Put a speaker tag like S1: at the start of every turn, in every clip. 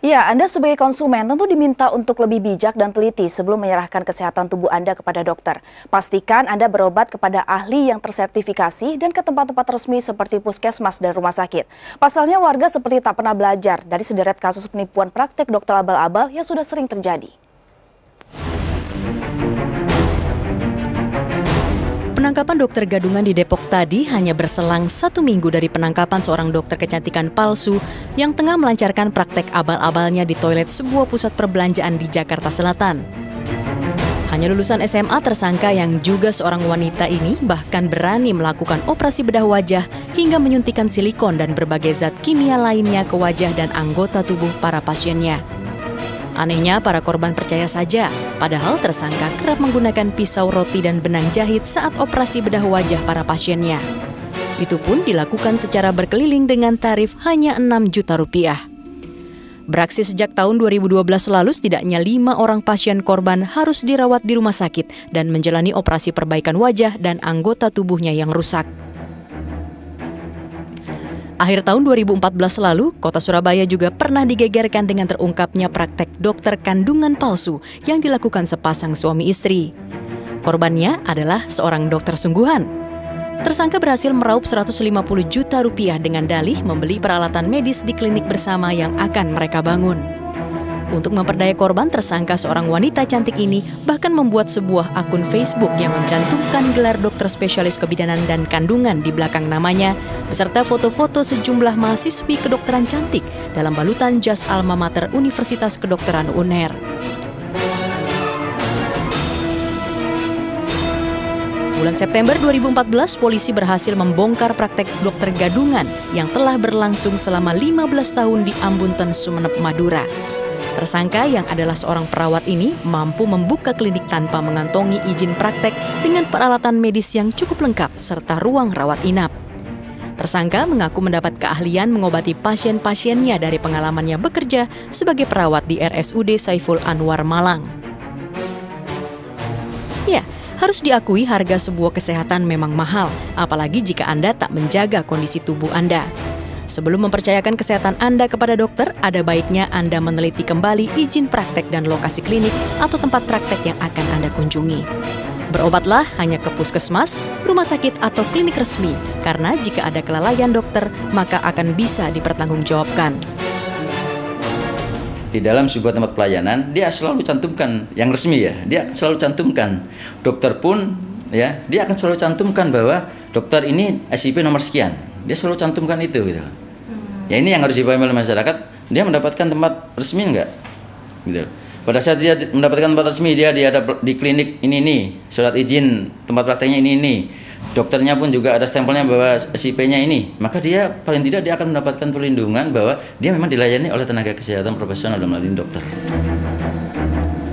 S1: Ya, Anda sebagai konsumen tentu diminta untuk lebih bijak dan teliti sebelum menyerahkan kesehatan tubuh Anda kepada dokter. Pastikan Anda berobat kepada ahli yang tersertifikasi dan ke tempat-tempat resmi seperti puskesmas dan rumah sakit. Pasalnya warga seperti tak pernah belajar dari sederet kasus penipuan praktek dokter abal-abal yang sudah sering terjadi.
S2: Penangkapan dokter gadungan di Depok tadi hanya berselang 1 minggu dari penangkapan seorang dokter kecantikan palsu yang tengah melancarkan praktek abal-abalnya di toilet sebuah pusat perbelanjaan di Jakarta Selatan. Hanya lulusan SMA tersangka yang juga seorang wanita ini bahkan berani melakukan operasi bedah wajah hingga menyuntikkan silikon dan berbagai zat kimia lainnya ke wajah dan anggota tubuh para pasiennya. Anehnya, para korban percaya saja, padahal tersangka kerap menggunakan pisau roti dan benang jahit saat operasi bedah wajah para pasiennya. Itu pun dilakukan secara berkeliling dengan tarif hanya 6 juta rupiah. Beraksi sejak tahun 2012 lalu, setidaknya 5 orang pasien korban harus dirawat di rumah sakit dan menjalani operasi perbaikan wajah dan anggota tubuhnya yang rusak. Akhir tahun 2014 lalu, kota Surabaya juga pernah digegerkan dengan terungkapnya praktek dokter kandungan palsu yang dilakukan sepasang suami istri. Korbannya adalah seorang dokter sungguhan. Tersangka berhasil meraup 150 juta rupiah dengan dalih membeli peralatan medis di klinik bersama yang akan mereka bangun. Untuk memperdaya korban, tersangka seorang wanita cantik ini bahkan membuat sebuah akun Facebook yang mencantumkan gelar dokter spesialis kebidanan dan kandungan di belakang namanya, beserta foto-foto sejumlah mahasiswi kedokteran cantik dalam balutan jas alma mater Universitas Kedokteran UNER. Bulan September 2014, polisi berhasil membongkar praktek dokter gadungan yang telah berlangsung selama 15 tahun di Ambunten, Sumeneb, Madura. Tersangka yang adalah seorang perawat ini mampu membuka klinik tanpa mengantongi izin praktek dengan peralatan medis yang cukup lengkap serta ruang rawat inap. Tersangka mengaku mendapat keahlian mengobati pasien-pasiennya dari pengalamannya bekerja sebagai perawat di RSUD Saiful Anwar, Malang. Ya, harus diakui harga sebuah kesehatan memang mahal, apalagi jika Anda tak menjaga kondisi tubuh Anda. Sebelum mempercayakan kesehatan Anda kepada dokter, ada baiknya Anda meneliti kembali izin praktek dan lokasi klinik atau tempat praktek yang akan Anda kunjungi. Berobatlah hanya ke puskesmas, rumah sakit atau klinik resmi, karena jika ada kelalaian dokter, maka akan bisa dipertanggungjawabkan.
S3: Di dalam sebuah tempat pelayanan, dia selalu cantumkan yang resmi ya, dia selalu cantumkan. Dokter pun ya, dia akan selalu cantumkan bahwa dokter ini SIP nomor sekian. Dia selalu cantumkan itu gitu. Ya ini yang harus dipahami oleh masyarakat, dia mendapatkan tempat resmi enggak? Gitu. Pada saat dia mendapatkan tempat resmi, dia ada di klinik ini, surat izin tempat prakteknya ini. Dokternya pun juga ada stempelnya bahwa SIP-nya ini. Maka dia paling tidak dia akan mendapatkan perlindungan bahwa dia memang dilayani oleh tenaga kesehatan profesional dalam hal ini dokter.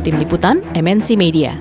S2: Tim Liputan MNC Media.